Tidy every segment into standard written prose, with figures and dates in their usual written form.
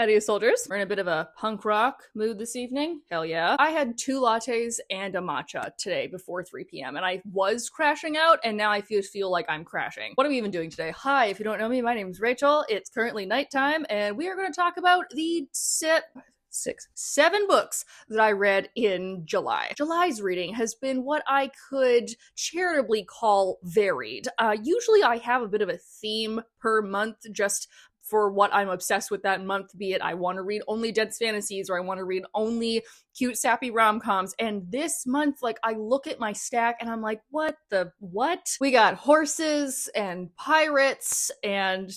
Adios, soldiers. We're in a bit of a punk rock mood this evening. Hell yeah. I had 2 lattes and a matcha today before 3 p.m. and I was crashing out, and now I feel like I'm crashing. What are we even doing today? Hi, if you don't know me, my name is Rachel. It's currently nighttime, and we are going to talk about the 7 books that I read in July. July's reading has been what I could charitably call varied. Usually I have a bit of a theme per month, just for what I'm obsessed with that month, be it I want to read only dense fantasies or I want to read only cute, sappy rom-coms. And this month, like, I look at my stack and I'm like, what? We got horses and pirates and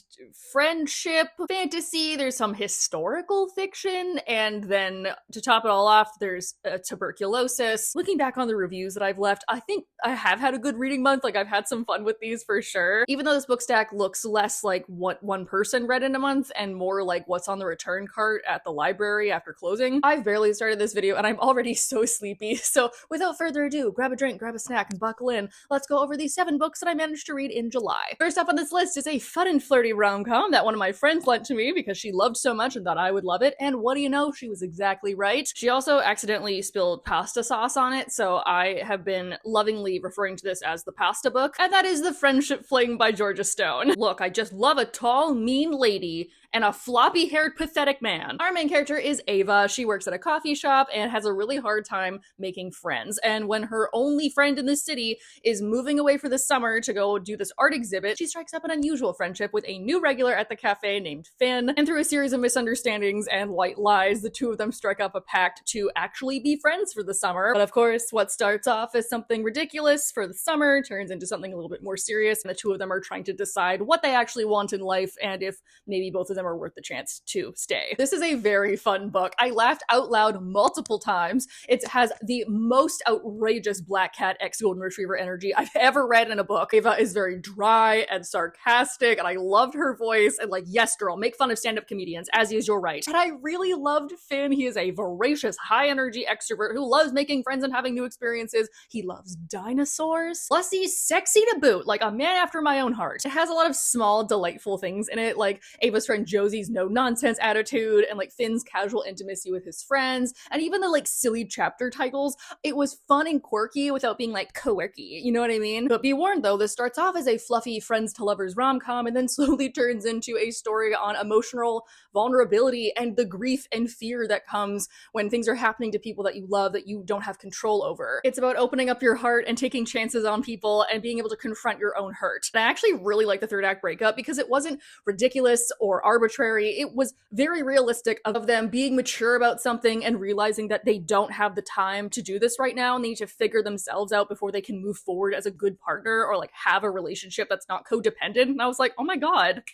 friendship fantasy. There's some historical fiction. And then to top it all off, there's tuberculosis. Looking back on the reviews that I've left, I think I have had a good reading month. Like, I've had some fun with these for sure. Even though this book stack looks less like what one person read in a month and more like what's on the return cart at the library after closing. I've barely started this video and I'm already so sleepy. So without further ado, grab a drink, grab a snack, and buckle in. Let's go over these 7 books that I managed to read in July. First up on this list is a fun and flirty rom-com that one of my friends lent to me because she loved so much and thought I would love it. And what do you know? She was exactly right. She also accidentally spilled pasta sauce on it, so I have been lovingly referring to this as the pasta book, and that is The Friendship Fling by Georgia Stone. Look, I just love a tall, mean lady and a floppy-haired, pathetic man. Our main character is Ava. She works at a coffee shop and has a really hard time making friends. And when her only friend in the city is moving away for the summer to go do this art exhibit, she strikes up an unusual friendship with a new regular at the cafe named Finn. And through a series of misunderstandings and white lies, the two of them strike up a pact to actually be friends for the summer. But of course, what starts off as something ridiculous for the summer turns into something a little bit more serious, and the two of them are trying to decide what they actually want in life and if maybe both of them are worth the chance to stay. This is a very fun book. I laughed out loud multiple times. It has the most outrageous Black Cat X Golden Retriever energy I've ever read in a book. Ava is very dry and sarcastic, and I loved her voice, and like, yes girl, make fun of stand-up comedians, as is your right. And I really loved Finn. He is a voracious, high-energy extrovert who loves making friends and having new experiences. He loves dinosaurs. Plus, he's sexy to boot, like a man after my own heart. It has a lot of small, delightful things in it, like Ava's friend Josie's no-nonsense attitude, and like Finn's casual intimacy with his friends, and even the like silly chapter titles. It was fun and quirky without being like quirky, you know what I mean? But be warned though, this starts off as a fluffy friends to lovers rom-com and then slowly turns into a story on emotional vulnerability and the grief and fear that comes when things are happening to people that you love that you don't have control over. It's about opening up your heart and taking chances on people and being able to confront your own hurt. And I actually really like the third act breakup because it wasn't ridiculous or arbitrary. It was very realistic of them being mature about something and realizing that they don't have the time to do this right now and they need to figure themselves out before they can move forward as a good partner or like have a relationship that's not codependent. And I was like, oh my god.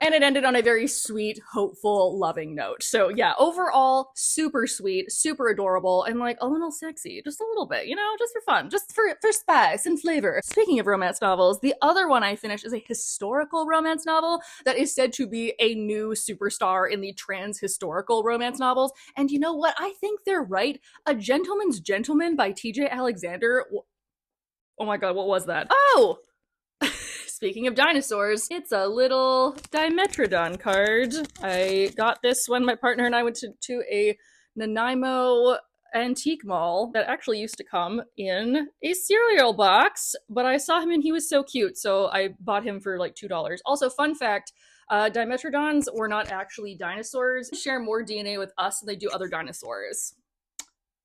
And it ended on a very sweet, hopeful, loving note. So yeah, overall, super sweet, super adorable, and like a little sexy. Just a little bit, you know, just for fun, just for spice and flavor. Speaking of romance novels, the other one I finished is a historical romance novel that is said to be a new superstar in the trans historical romance novels. And you know what? I think they're right. A Gentleman's Gentleman by TJ Alexander. Oh my god, what was that? Oh! Speaking of dinosaurs, it's a little Dimetrodon card. I got this when my partner and I went to a Nanaimo antique mall that actually used to come in a cereal box, but I saw him and he was so cute, so I bought him for like $2. Also, fun fact, Dimetrodons were not actually dinosaurs. They share more DNA with us than they do other dinosaurs.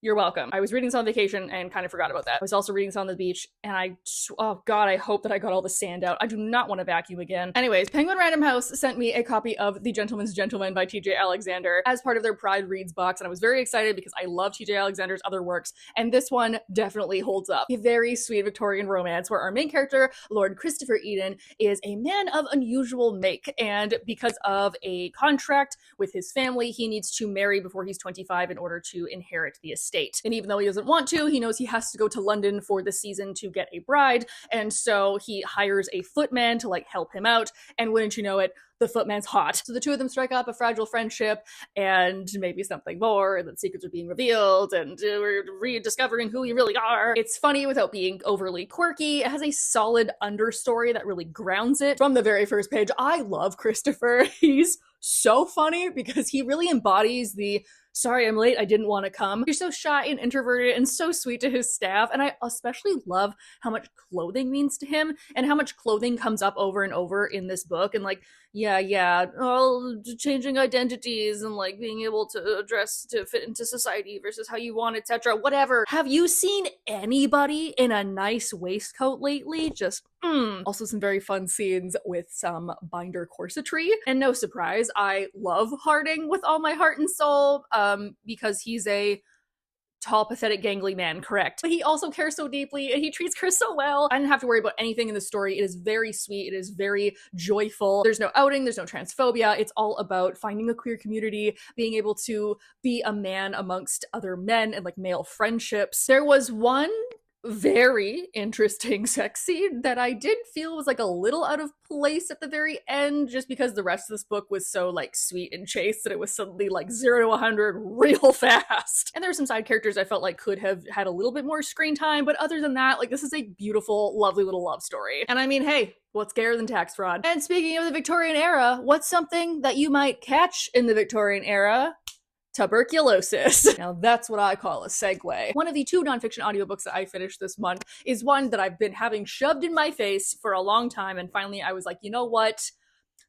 You're welcome. I was reading this on vacation and kind of forgot about that. I was also reading this on the beach and oh god, I hope that I got all the sand out. I do not want to vacuum again. Anyways, Penguin Random House sent me a copy of The Gentleman's Gentleman by TJ Alexander as part of their Pride Reads box, and I was very excited because I love TJ Alexander's other works, and this one definitely holds up. A very sweet Victorian romance where our main character, Lord Christopher Eden, is a man of unusual make, and because of a contract with his family, he needs to marry before he's 25 in order to inherit the estate. And even though he doesn't want to, he knows he has to go to London for the season to get a bride, and so he hires a footman to like help him out, and wouldn't you know it, the footman's hot. So the two of them strike up a fragile friendship and maybe something more, and then secrets are being revealed and we're rediscovering who we really are. It's funny without being overly quirky. It has a solid understory that really grounds it. From the very first page, I love Christopher. He's so funny because he really embodies the sorry I'm late, I didn't want to come. He's so shy and introverted and so sweet to his staff. And I especially love how much clothing means to him and how much clothing comes up over and over in this book. And like, changing identities and like being able to dress to fit into society versus how you want, etc. Whatever. Have you seen anybody in a nice waistcoat lately? Just Also some very fun scenes with some binder corsetry. And no surprise, I love Harding with all my heart and soul, because he's a tall, pathetic, gangly man, correct. But he also cares so deeply and he treats Chris so well. I didn't have to worry about anything in the story. It is very sweet. It is very joyful. There's no outing. There's no transphobia. It's all about finding a queer community, being able to be a man amongst other men and like male friendships. There was one very interesting sex scene that I did feel was like a little out of place at the very end, just because the rest of this book was so like sweet and chaste that it was suddenly like 0 to 100 real fast. And there were some side characters I felt like could have had a little bit more screen time, but other than that, like this is a beautiful, lovely little love story. And I mean, hey, what's gayer than tax fraud? And speaking of the Victorian era, what's something that you might catch in the Victorian era? Tuberculosis. Now that's what I call a segue. One of the 2 nonfiction audiobooks that I finished this month is one that I've been having shoved in my face for a long time, and finally I was like, you know what?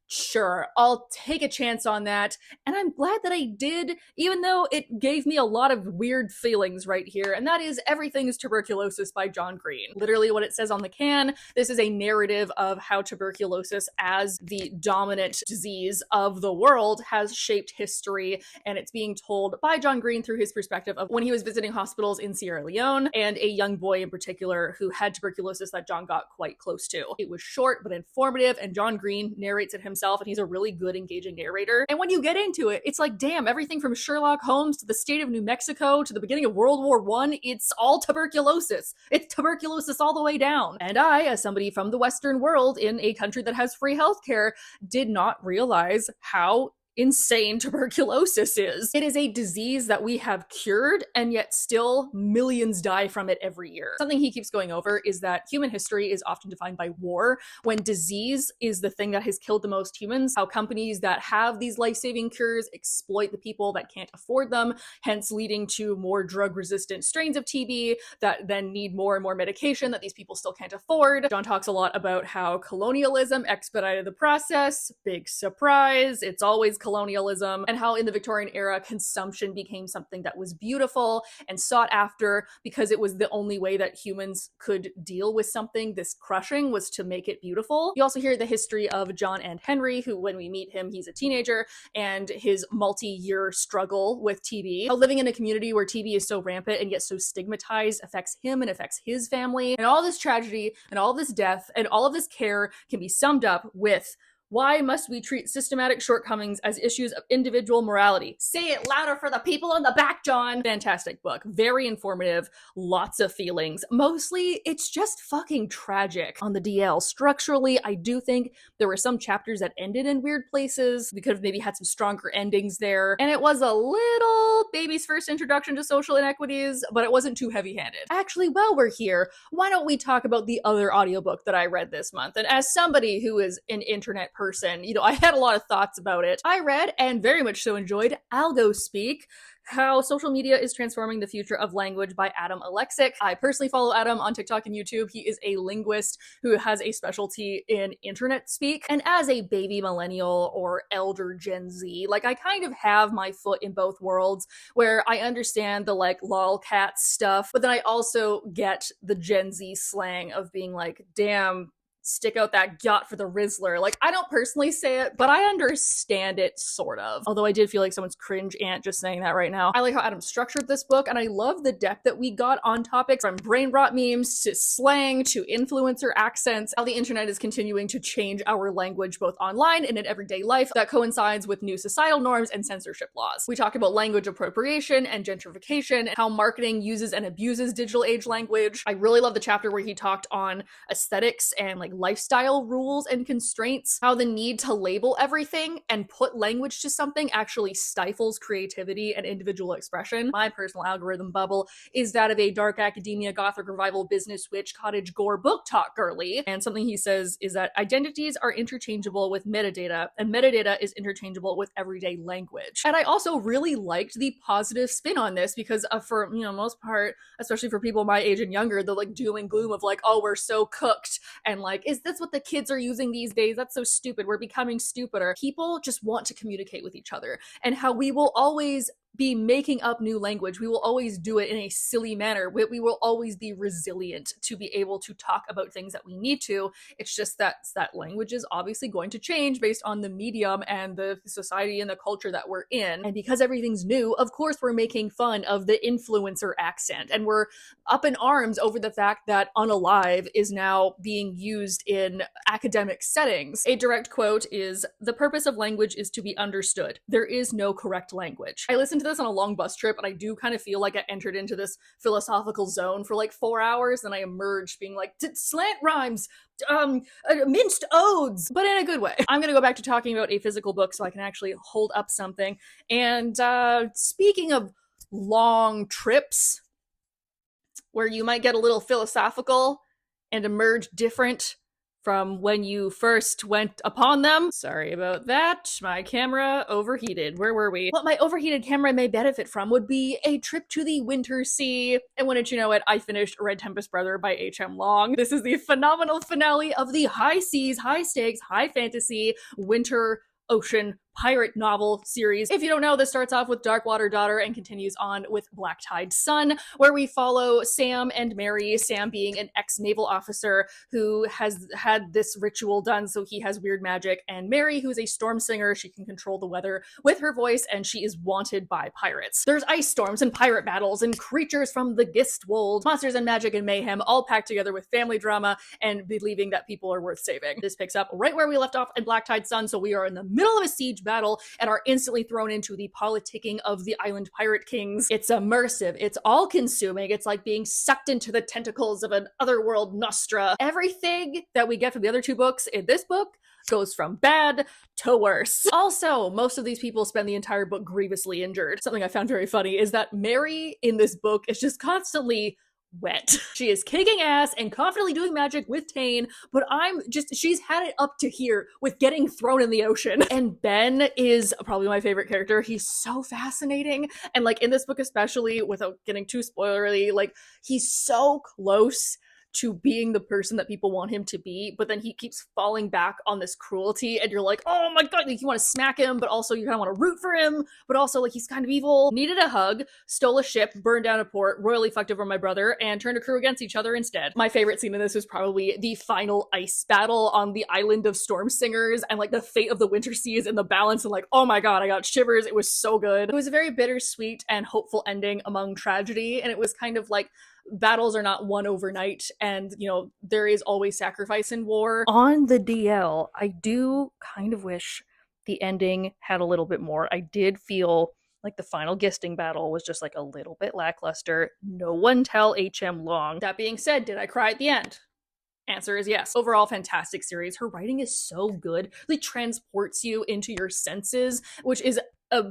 Sure, I'll take a chance on that. And I'm glad that I did, even though it gave me a lot of weird feelings right here. And that is Everything's Tuberculosis by John Green. Literally what it says on the can. This is a narrative of how tuberculosis as the dominant disease of the world has shaped history. And it's being told by John Green through his perspective of when he was visiting hospitals in Sierra Leone and a young boy in particular who had tuberculosis that John got quite close to. It was short but informative, and John Green narrates it himself, and he's a really good, engaging narrator. And when you get into it, it's like, damn, everything from Sherlock Holmes to the state of New Mexico to the beginning of World War I, it's all tuberculosis. It's tuberculosis all the way down. And I, as somebody from the Western world in a country that has free healthcare, did not realize how insane tuberculosis is. It is a disease that we have cured, and yet still millions die from it every year. Something he keeps going over is that human history is often defined by war, when disease is the thing that has killed the most humans. How companies that have these life-saving cures exploit the people that can't afford them, hence leading to more drug-resistant strains of TB that then need more and more medication that these people still can't afford. John talks a lot about how colonialism expedited the process. Big surprise, it's always colonialism. And how in the Victorian era, consumption became something that was beautiful and sought after because it was the only way that humans could deal with something this crushing, was to make it beautiful. You also hear the history of John and Henry, who when we meet him, he's a teenager, and his multi-year struggle with TB. How living in a community where TB is so rampant and yet so stigmatized affects him and affects his family. And all this tragedy and all this death and all of this care can be summed up with: why must we treat systematic shortcomings as issues of individual morality? Say it louder for the people in the back, John. Fantastic book. Very informative. Lots of feelings. Mostly, it's just fucking tragic on the DL. Structurally, I do think there were some chapters that ended in weird places. We could have maybe had some stronger endings there. And it was a little baby's first introduction to social inequities, but it wasn't too heavy-handed. Actually, while we're here, why don't we talk about the other audiobook that I read this month? And as somebody who is an internet person, you know, I had a lot of thoughts about it. I read and very much so enjoyed Algo Speak, How Social Media is Transforming the Future of Language by Adam Alexic. I personally follow Adam on TikTok and YouTube. He is a linguist who has a specialty in internet speak. And as a baby millennial or elder Gen Z, like I kind of have my foot in both worlds, where I understand the like lolcat stuff, but then I also get the Gen Z slang of being like, damn, stick out that yacht for the Rizzler. Like, I don't personally say it, but I understand it, sort of. Although I did feel like someone's cringe aunt just saying that right now. I like how Adam structured this book, and I love the depth that we got on topics from brain rot memes to slang to influencer accents, how the internet is continuing to change our language both online and in everyday life that coincides with new societal norms and censorship laws. We talked about language appropriation and gentrification, and how marketing uses and abuses digital age language. I really love the chapter where he talked on aesthetics and like lifestyle rules and constraints, how the need to label everything and put language to something actually stifles creativity and individual expression. My personal algorithm bubble is that of a dark academia, gothic revival, business witch, cottage gore, book talk girly. And something he says is that identities are interchangeable with metadata, and metadata is interchangeable with everyday language. And I also really liked the positive spin on this because for, most part, especially for people my age and younger, the like doom and gloom of like, oh, we're so cooked, and like, is this what the kids are using these days? That's so stupid. We're becoming stupider. People just want to communicate with each other, and how we will always be making up new language. We will always do it in a silly manner. We will always be resilient to be able to talk about things that we need to. It's just that language is obviously going to change based on the medium and the society and the culture that we're in. And because everything's new, of course, we're making fun of the influencer accent, and we're up in arms over the fact that unalive is now being used in academic settings. A direct quote is, "The purpose of language is to be understood. There is no correct language." I listened to this on a long bus trip, and I do kind of feel like I entered into this philosophical zone for like 4 hours, and I emerged being like, slant rhymes, minced odes, but in a good way. I'm gonna go back to talking about a physical book so I can actually hold up something. And speaking of long trips where you might get a little philosophical and emerge different from when you first went upon them. Sorry about that. My camera overheated. Where were we? What my overheated camera may benefit from would be a trip to the winter sea. And wouldn't you know it, I finished Read Tempest Brother by H.M. Long. This is the phenomenal finale of the high seas, high stakes, high fantasy, winter ocean pirate novel series. If you don't know, this starts off with Darkwater Daughter and continues on with Black Tide Sun, where we follow Sam and Mary, Sam being an ex-naval officer who has had this ritual done so he has weird magic, and Mary, who is a storm singer. She can control the weather with her voice, and she is wanted by pirates. There's ice storms and pirate battles and creatures from the Gistwold, monsters and magic and mayhem, all packed together with family drama and believing that people are worth saving. This picks up right where we left off in Black Tide Sun, so we are in the middle of a siege battle and are instantly thrown into the politicking of the island pirate kings. It's immersive, it's all-consuming, it's like being sucked into the tentacles of an otherworld nostra. Everything that we get from the other two books in this book goes from bad to worse. Also, most of these people spend the entire book grievously injured. Something I found very funny is that Mary in this book is just constantly wet. She is kicking ass and confidently doing magic with Tane, but she's had it up to here with getting thrown in the ocean. And Ben is probably my favorite character. He's so fascinating. And like in this book especially, without getting too spoilery, like he's so close to being the person that people want him to be, but then he keeps falling back on this cruelty, and you're like, oh my god, like you want to smack him, but also you kind of want to root for him, but also like he's kind of evil. Needed a hug, stole a ship, burned down a port, royally fucked over my brother, and turned a crew against each other instead. My favorite scene in this was probably the final ice battle on the island of storm singers, and like the fate of the winter seas in the balance, and like, oh my god, I got shivers. It was so good. It was a very bittersweet and hopeful ending among tragedy, and it was kind of like battles are not won overnight, and there is always sacrifice in war. On the DL, I do kind of wish the ending had a little bit more. I did feel like the final gisting battle was just like a little bit lackluster. No one tell H.M. Long. That being said, did I cry at the end? Answer is yes. Overall, fantastic series. Her writing is so good. It transports you into your senses, which is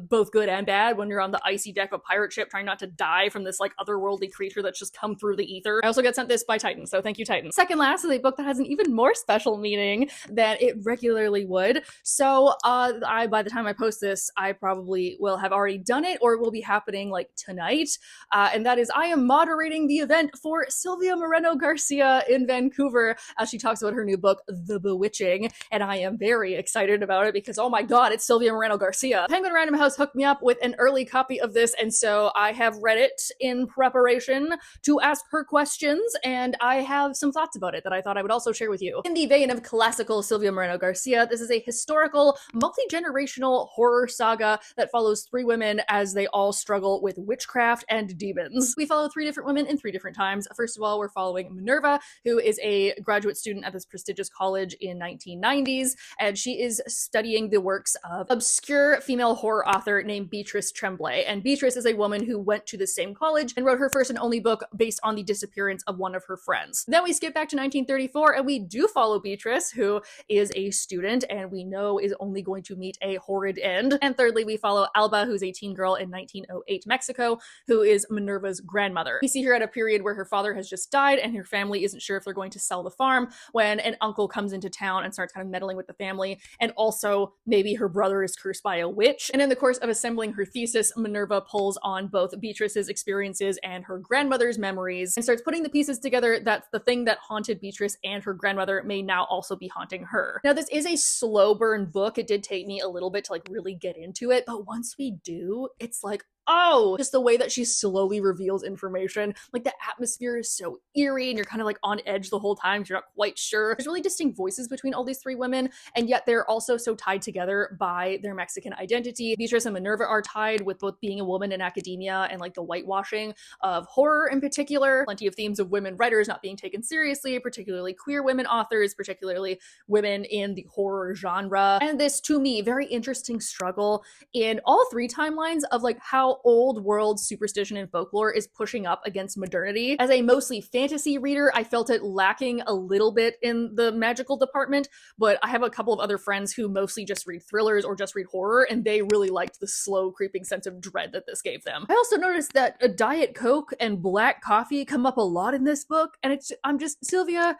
both good and bad when you're on the icy deck of a pirate ship trying not to die from this like otherworldly creature that's just come through the ether. I also got sent this by Titan, so thank you, Titan. Second last is a book that has an even more special meaning than it regularly would. So by the time I post this, I probably will have already done it, or it will be happening like tonight. And that is, I am moderating the event for Sylvia Moreno Garcia in Vancouver as she talks about her new book, The Bewitching. And I am very excited about it because, oh my god, it's Sylvia Moreno Garcia. Penguin Random House hooked me up with an early copy of this, and so I have read it in preparation to ask her questions, and I have some thoughts about it that I thought I would also share with you. In the vein of classical Sylvia Moreno Garcia, this is a historical, multi-generational horror saga that follows three women as they all struggle with witchcraft and demons. We follow three different women in three different times. First of all, we're following Minerva, who is a graduate student at this prestigious college in 1990s, and she is studying the works of obscure female horror horror author named Beatrice Tremblay. And Beatrice is a woman who went to the same college and wrote her first and only book based on the disappearance of one of her friends. Then we skip back to 1934 and we do follow Beatrice, who is a student and we know is only going to meet a horrid end. And thirdly, we follow Alba, who's a teen girl in 1908 Mexico, who is Minerva's grandmother. We see her at a period where her father has just died and her family isn't sure if they're going to sell the farm when an uncle comes into town and starts kind of meddling with the family. And also maybe her brother is cursed by a witch. And in the course of assembling her thesis, Minerva pulls on both Beatrice's experiences and her grandmother's memories and starts putting the pieces together that the thing that haunted Beatrice and her grandmother may now also be haunting her. Now, this is a slow burn book. It did take me a little bit to like really get into it, but once we do, it's like, oh, just the way that she slowly reveals information. Like the atmosphere is so eerie and you're kind of like on edge the whole time. You're not quite sure. There's really distinct voices between all these three women, and yet they're also so tied together by their Mexican identity. Beatrice and Minerva are tied with both being a woman in academia and like the whitewashing of horror in particular. Plenty of themes of women writers not being taken seriously, particularly queer women authors, particularly women in the horror genre. And this, to me, very interesting struggle in all three timelines of like how old world superstition and folklore is pushing up against modernity. As a mostly fantasy reader, I felt it lacking a little bit in the magical department, but I have a couple of other friends who mostly just read thrillers or just read horror, and they really liked the slow creeping sense of dread that this gave them. I also noticed that a Diet Coke and black coffee come up a lot in this book, and I'm just, Sylvia,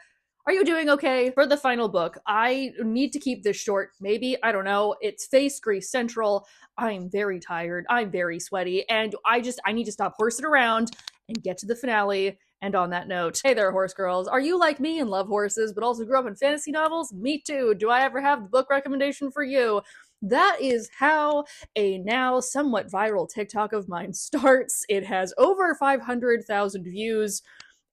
are you doing okay? For the final book, I need to keep this short. Maybe, I don't know. It's Face Grease Central. I'm very tired. I'm very sweaty. And I need to stop horsing around and get to the finale. And on that note, hey there, horse girls. Are you like me and love horses, but also grew up in fantasy novels? Me too. Do I ever have the book recommendation for you? That is how a now somewhat viral TikTok of mine starts. It has over 500,000 views.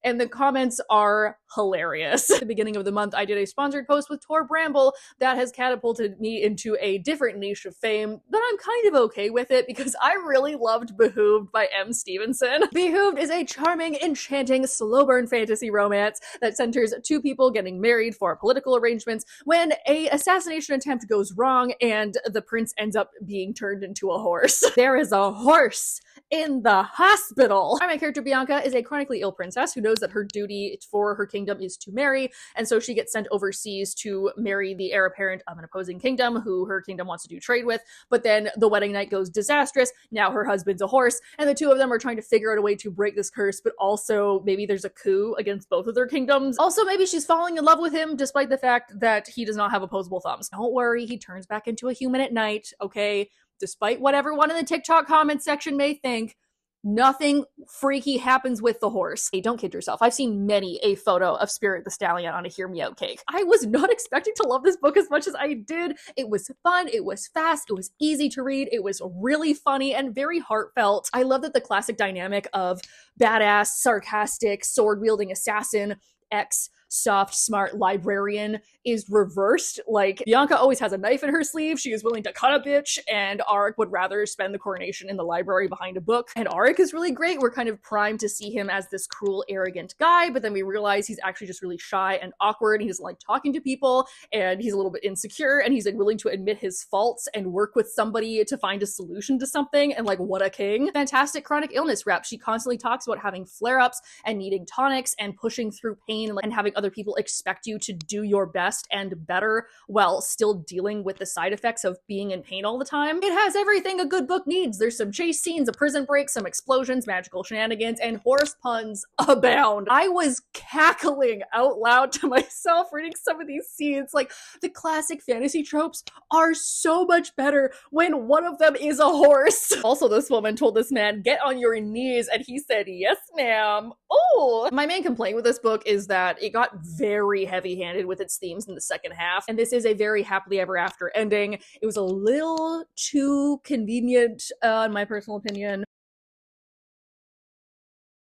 And the comments are hilarious. At the beginning of the month, I did a sponsored post with Tor Bramble that has catapulted me into a different niche of fame, but I'm kind of okay with it because I really loved Behood by M. Stevenson. Behood is a charming, enchanting, slow burn fantasy romance that centers two people getting married for political arrangements when an assassination attempt goes wrong and the prince ends up being turned into a horse. There is a horse in the hospital. My character Bianca is a chronically ill princess who knows that her duty for her kingdom is to marry, and so she gets sent overseas to marry the heir apparent of an opposing kingdom who her kingdom wants to do trade with, but then the wedding night goes disastrous. Now her husband's a horse, and the two of them are trying to figure out a way to break this curse, but also maybe there's a coup against both of their kingdoms. Also, maybe she's falling in love with him despite the fact that he does not have opposable thumbs. Don't worry, he turns back into a human at night, okay? Despite what everyone in the TikTok comments section may think, nothing freaky happens with the horse. Hey, don't kid yourself. I've seen many a photo of Spirit the Stallion on a Hear Me Out cake. I was not expecting to love this book as much as I did. It was fun, it was fast, it was easy to read, it was really funny and very heartfelt. I love that the classic dynamic of badass, sarcastic, sword-wielding assassin, ex soft, smart librarian is reversed. Like, Bianca always has a knife in her sleeve. She is willing to cut a bitch, and Arik would rather spend the coronation in the library behind a book. And Arik is really great. We're kind of primed to see him as this cruel, arrogant guy, but then we realize he's actually just really shy and awkward. He doesn't like talking to people, and he's a little bit insecure, and he's like willing to admit his faults and work with somebody to find a solution to something, and like, what a king. Fantastic chronic illness rep. She constantly talks about having flare-ups and needing tonics and pushing through pain and having other people expect you to do your best and better while still dealing with the side effects of being in pain all the time. It has everything a good book needs. There's some chase scenes, a prison break, some explosions, magical shenanigans, and horse puns abound. I was cackling out loud to myself reading some of these scenes. Like, the classic fantasy tropes are so much better when one of them is a horse. Also, this woman told this man, "Get on your knees," and he said, "Yes, ma'am." Oh! My main complaint with this book is that it got very heavy-handed with its themes in the second half, and this is a very happily ever after ending. It was a little too convenient, in my personal opinion.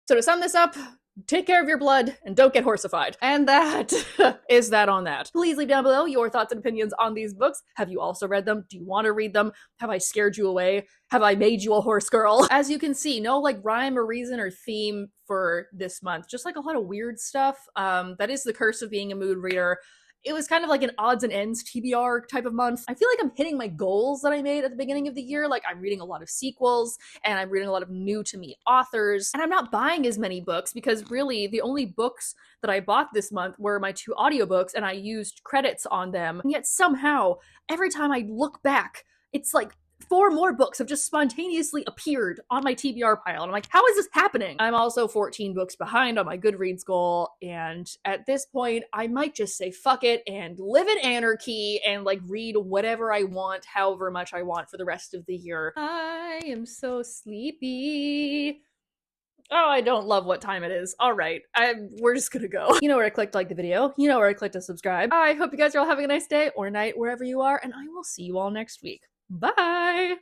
So to sum this up, take care of your blood and don't get horsified. And that is that on that. Please leave down below your thoughts and opinions on these books. Have you also read them? Do you want to read them? Have I scared you away? Have I made you a horse girl? As you can see, no like rhyme or reason or theme for this month. Just like a lot of weird stuff. That is the curse of being a mood reader. it was kind of like an odds and ends TBR type of month. I feel like I'm hitting my goals that I made at the beginning of the year. Like I'm reading a lot of sequels and I'm reading a lot of new to me authors, and I'm not buying as many books because really the only books that I bought this month were my 2 audiobooks and I used credits on them. And yet somehow every time I look back, it's like 4 more books have just spontaneously appeared on my TBR pile. And I'm like, how is this happening? I'm also 14 books behind on my Goodreads goal. And at this point, I might just say fuck it and live in anarchy and like read whatever I want, however much I want for the rest of the year. I am so sleepy. Oh, I don't love what time it is. All right, we're just gonna go. You know where I clicked like the video. You know where I clicked to subscribe. I hope you guys are all having a nice day or night wherever you are, and I will see you all next week. Bye!